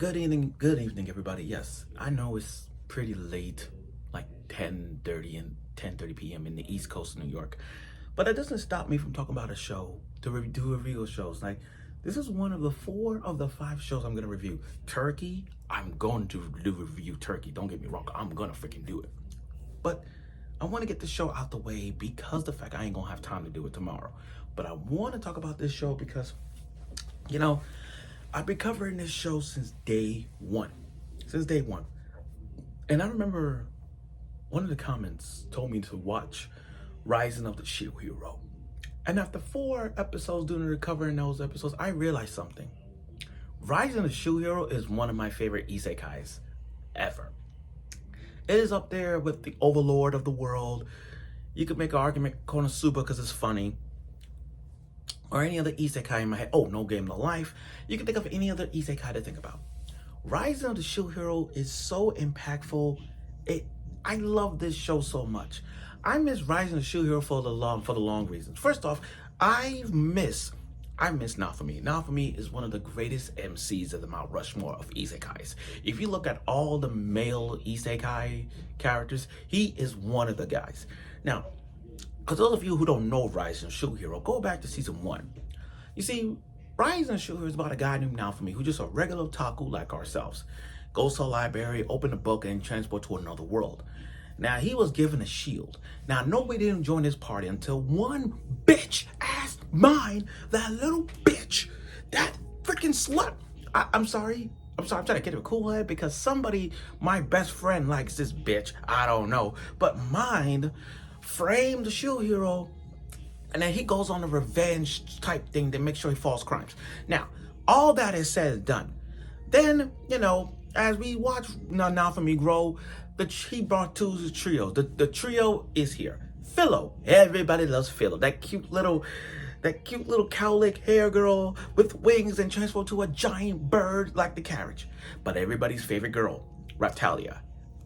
Good evening, everybody. Yes, I know it's pretty late, like 10:30 and 10:30 p.m. in the East Coast of New York, but it doesn't stop me from talking about a show do review of shows. Like this is one of the 4 of the 5 shows I'm gonna review. Turkey, I'm going to do review Turkey. Don't get me wrong, I'm gonna freaking do it. But I want to get the show out the way because the fact I ain't gonna have time to do it tomorrow. But I want to talk about this show because you know, I've been covering this show since day one. Since day one. And I remember one of the comments told me to watch Rising of the Shield Hero. And after 4 episodes doing covering those episodes, I realized something. Rising of the Shield Hero is one of my favorite isekais ever. It is up there with the Overlord of the World. You could make an argument Konosuba because it's funny. Or any other isekai in my head. Oh, No Game No Life. You can think of any other isekai to think about. Rising of the Shield Hero is so impactful. I love this show so much. I miss Rising of the Shield Hero for the long reasons. First off, I miss Naofumi. Naofumi is one of the greatest MCs of the Mount Rushmore of isekais. If you look at all the male isekai characters, he is one of the guys. Now, for those of you who don't know Rising of the Shield Hero, go back to season 1. You see, Rising of the Shield Hero is about a guy named Naofumi who's just a regular otaku like ourselves. Goes to a library, open a book, and transport to another world. Now, he was given a shield. Now, nobody didn't join his party until one bitch ass mine, that little bitch, that freaking slut. I'm sorry, I'm trying to get a cool head because somebody, my best friend likes this bitch. I don't know. But mine framed the Shield Hero, and then he goes on a revenge type thing to make sure he falls crimes. Now, all that is said and done. Then, as we watch Naofumi grow, he brought 2 trios. The trio is here. Philo. Everybody loves Philo. That cute little cowlick hair girl with wings and transformed to a giant bird like the carriage. But everybody's favorite girl, Raphtalia.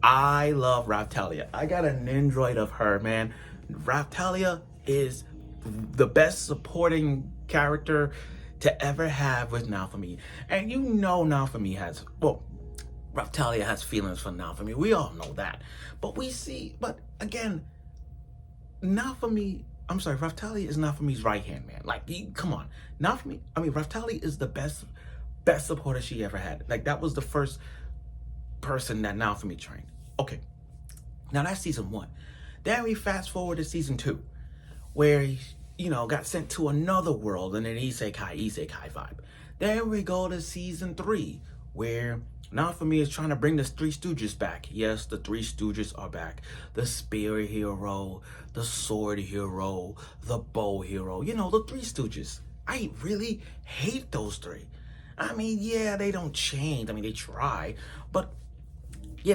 I love Raphtalia. I got an Android of her, man. Raphtalia is the best supporting character to ever have with Naofumi. And Naofumi has, Raphtalia has feelings for Naofumi. We all know that. But again, Raphtalia is Naofumi's right-hand man. Like, come on. Raphtalia is the best supporter she ever had. Like, that was the first person that Naofumi trained. Okay, now that's season 1. Then we fast forward to season 2, where he, got sent to another world in an isekai vibe. Then we go to season 3, where Naofumi is trying to bring the 3 Stooges back. Yes, the 3 Stooges are back. The spear hero, the sword hero, the bow hero. The 3 Stooges. I really hate those 3. Yeah, they don't change. They try, but I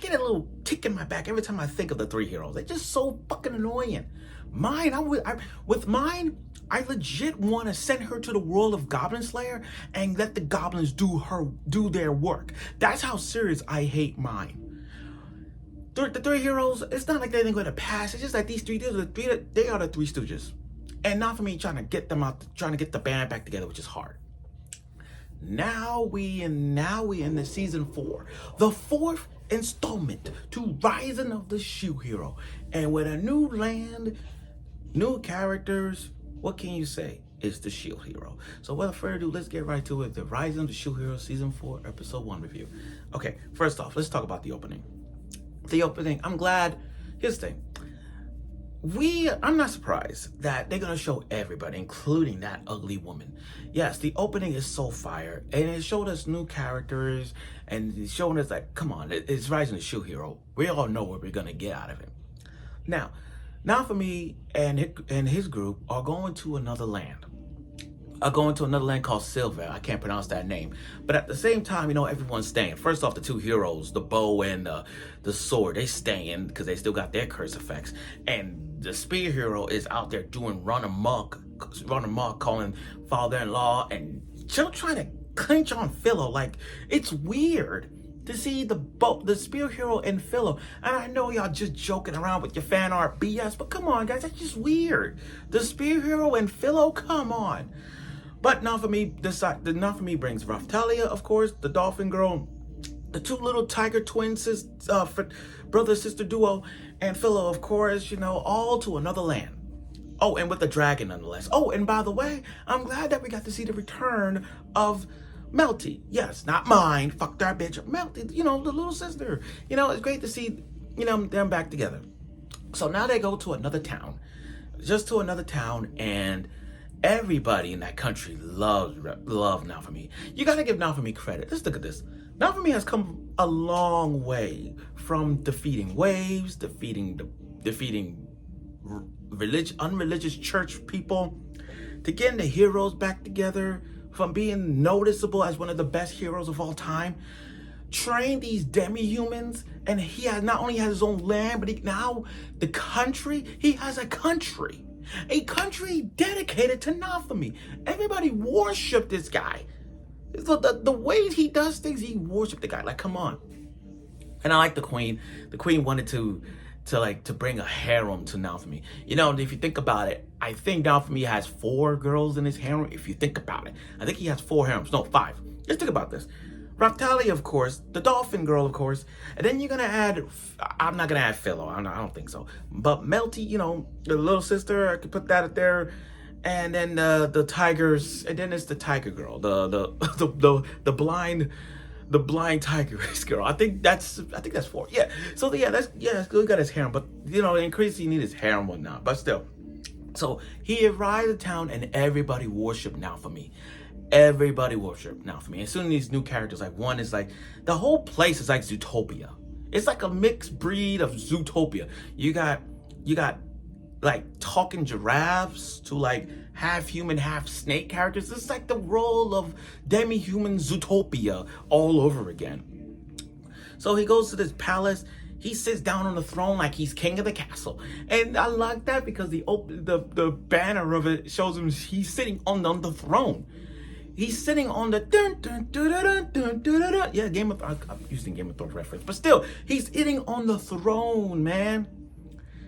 get a little tick in my back every time I think of the 3 heroes. They're just so fucking annoying. With mine, I legit want to send her to the world of Goblin Slayer and let the goblins do their work. That's how serious I hate mine. The 3 heroes, it's not like they're going to pass. It's just like these 3 dudes, they are the 3 Stooges. And not for me trying to get them out, trying to get the band back together, which is hard. Now we in the season 4, the 4th installment to Rising of the Shield Hero, and with a new land, new characters. What can you say? It's the Shield Hero. So without further ado, let's get right to it. The Rising of the Shield Hero season 4, episode 1 review. Okay, first off, let's talk about the opening. I'm glad. Here's the thing. I'm not surprised that they're gonna show everybody, including that ugly woman. Yes, the opening is so fire, and it showed us new characters, and it's showing us like, come on, it's Rising of the Shield Hero. We all know what we're gonna get out of it. Now Naofumi and his group are going to another land. Called Siltvelt. I can't pronounce that name. But at the same time, everyone's staying. First off, the 2 heroes, the bow and the sword, they staying because they still got their curse effects. And the spear hero is out there doing run amok, calling father-in-law and still trying to clinch on Philo. Like, it's weird to see the spear hero and Philo. And I know y'all just joking around with your fan art BS, but come on, guys, that's just weird. The spear hero and Philo, come on. But Naofumi brings Raphtalia, of course, the dolphin girl, the two little tiger twins, brother sister duo, and Philo, of course, all to another land. Oh, and with the dragon nonetheless. Oh, and by the way, I'm glad that we got to see the return of Melty. Yes, not mine. Fuck that bitch. Melty, the little sister. It's great to see, them back together. So now they go to another town. Just to another town, and everybody in that country loves Naofumi. You gotta give Naofumi credit. Let's look at this. Naofumi has come a long way from defeating waves, defeating unreligious church people, to getting the heroes back together, from being noticeable as one of the best heroes of all time, train these demi-humans, and he has not only has his own land, but he has a country dedicated to Naofumi. Everybody worship this guy. The way he does things, he worship the guy. Like, come on. And I like the queen. The queen wanted to bring a harem to Naofumi. If you think about it, I think Naofumi has 4 girls in his harem. If you think about it, I think he has 4 harems. No, 5. Let's think about this. Raphtalia, of course, the dolphin girl, of course, and then you're gonna add. I'm not gonna add Philo. I don't think so. But Melty, the little sister, I could put that up there, and then the tigers, and then it's the tiger girl, the blind tiger girl. I think that's 4. Yeah. So yeah, we got his harem, but in case he need his harem and whatnot. But still, so he arrived in town, and everybody worshipped Naofumi. Everybody worship Naofumi. And soon these new characters, like one is like, the whole place is like Zootopia. It's like a mixed breed of Zootopia. You got like talking giraffes to like half human, half snake characters. It's like the role of demi-human Zootopia all over again. So he goes to this palace. He sits down on the throne like he's king of the castle. And I like that because the banner of it shows him he's sitting on the throne. He's sitting on the I'm using Game of Thrones reference, but still, he's sitting on the throne, man.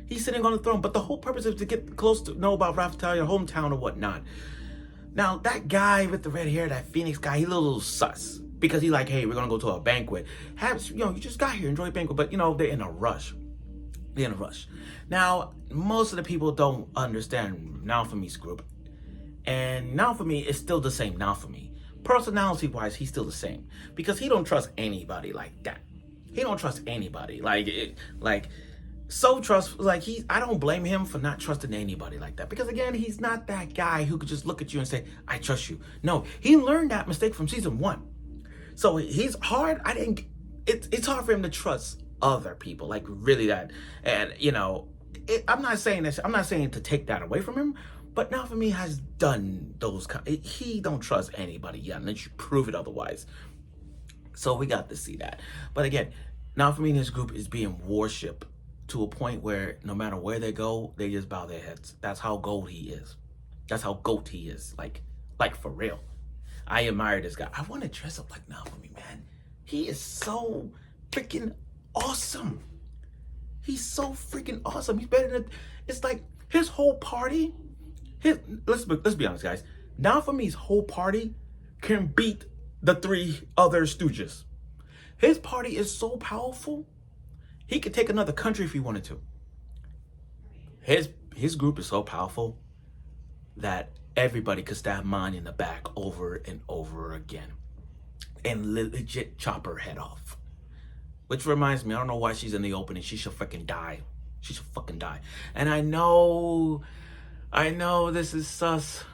He's sitting on the throne, but the whole purpose is to get close to know about Raphtalia, hometown or whatnot. Now, that guy with the red hair, that Phoenix guy, he's a little sus because he's like, hey, we're gonna go to a banquet. You just got here, enjoy a banquet, but they're in a rush. Now, most of the people don't understand Naofumi's group. And Naofumi is still the same Naofumi. Personality-wise, he's still the same. Because he don't trust anybody like that. He don't trust anybody. I don't blame him for not trusting anybody like that. Because again, he's not that guy who could just look at you and say, I trust you. No, he learned that mistake from season 1. So it's hard for him to trust other people. Like really that. And I'm not saying to take that away from him. But Naofumi has done those he don't trust anybody yet unless you prove it otherwise. So we got to see that. But again, Naofumi and his group is being worshipped to a point where no matter where they go, they just bow their heads. That's how gold he is. That's how goat he is. Like for real. I admire this guy. I want to dress up like Naofumi, man. He is so freaking awesome. He's so freaking awesome. He's better than, it's like his whole party. Let's be honest, guys. Naofumi's whole party can beat the 3 other stooges. His party is so powerful, he could take another country if he wanted to. His group is so powerful that everybody could stab mine in the back over and over again and legit chop her head off. Which reminds me, I don't know why she's in the opening. She should fucking die. She should fucking die. And I know this is sus.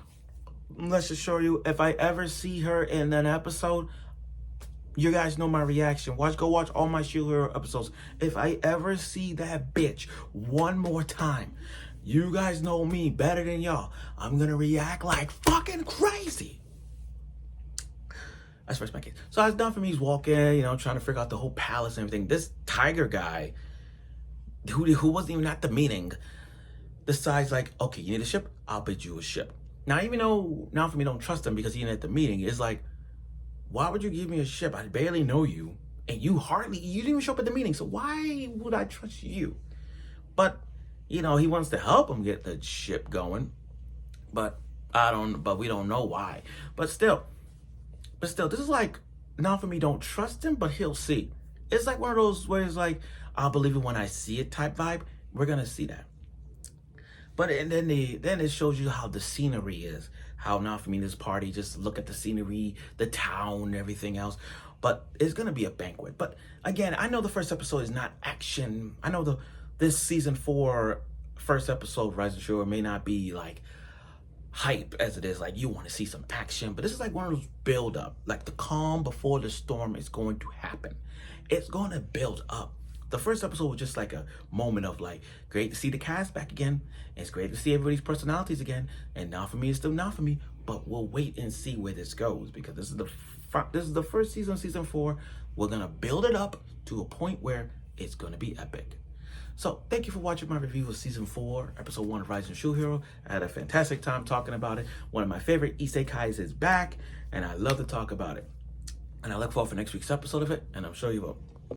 Let's assure you, if I ever see her in an episode, you guys know my reaction. Go watch all my Shield Hero episodes. If I ever see that bitch one more time, you guys know me better than y'all. I'm gonna react like fucking crazy. That's first my kid. So I was done for me. He's walking, trying to figure out the whole palace and everything. This tiger guy, who wasn't even at the meeting, decides like, okay, you need a ship? I'll bid you a ship. Now, even though Naofumi don't trust him because he ain't at the meeting, it's like, why would you give me a ship? I barely know you. And you didn't even show up at the meeting. So why would I trust you? But, he wants to help him get the ship going. But but we don't know why. But still, this is like, Naofumi don't trust him, but he'll see. It's like one of those where it's like, I'll believe it when I see it type vibe. We're gonna see that. But and then it shows you how the scenery is. How Naofumi this party, just look at the scenery, the town, everything else. But it's gonna be a banquet. But again, I know the first episode is not action. I know this season 4 first episode, Rise of Shore, may not be like hype as it is, like you want to see some action, but this is like one of those build up, like the calm before the storm is going to happen. It's going to build up. The first episode was just like a moment of like, great to see the cast back again. It's great to see everybody's personalities again. And Naofumi is still Naofumi, but we'll wait and see where this goes, because this is the first season, season 4. We're gonna build it up to a point where it's gonna be epic. So thank you for watching my review of season 4, episode 1 of Rising Shoe Hero. I had a fantastic time talking about it. One of my favorite isekais is back, and I love to talk about it. And I look forward for next week's episode of it, and I'm sure you will.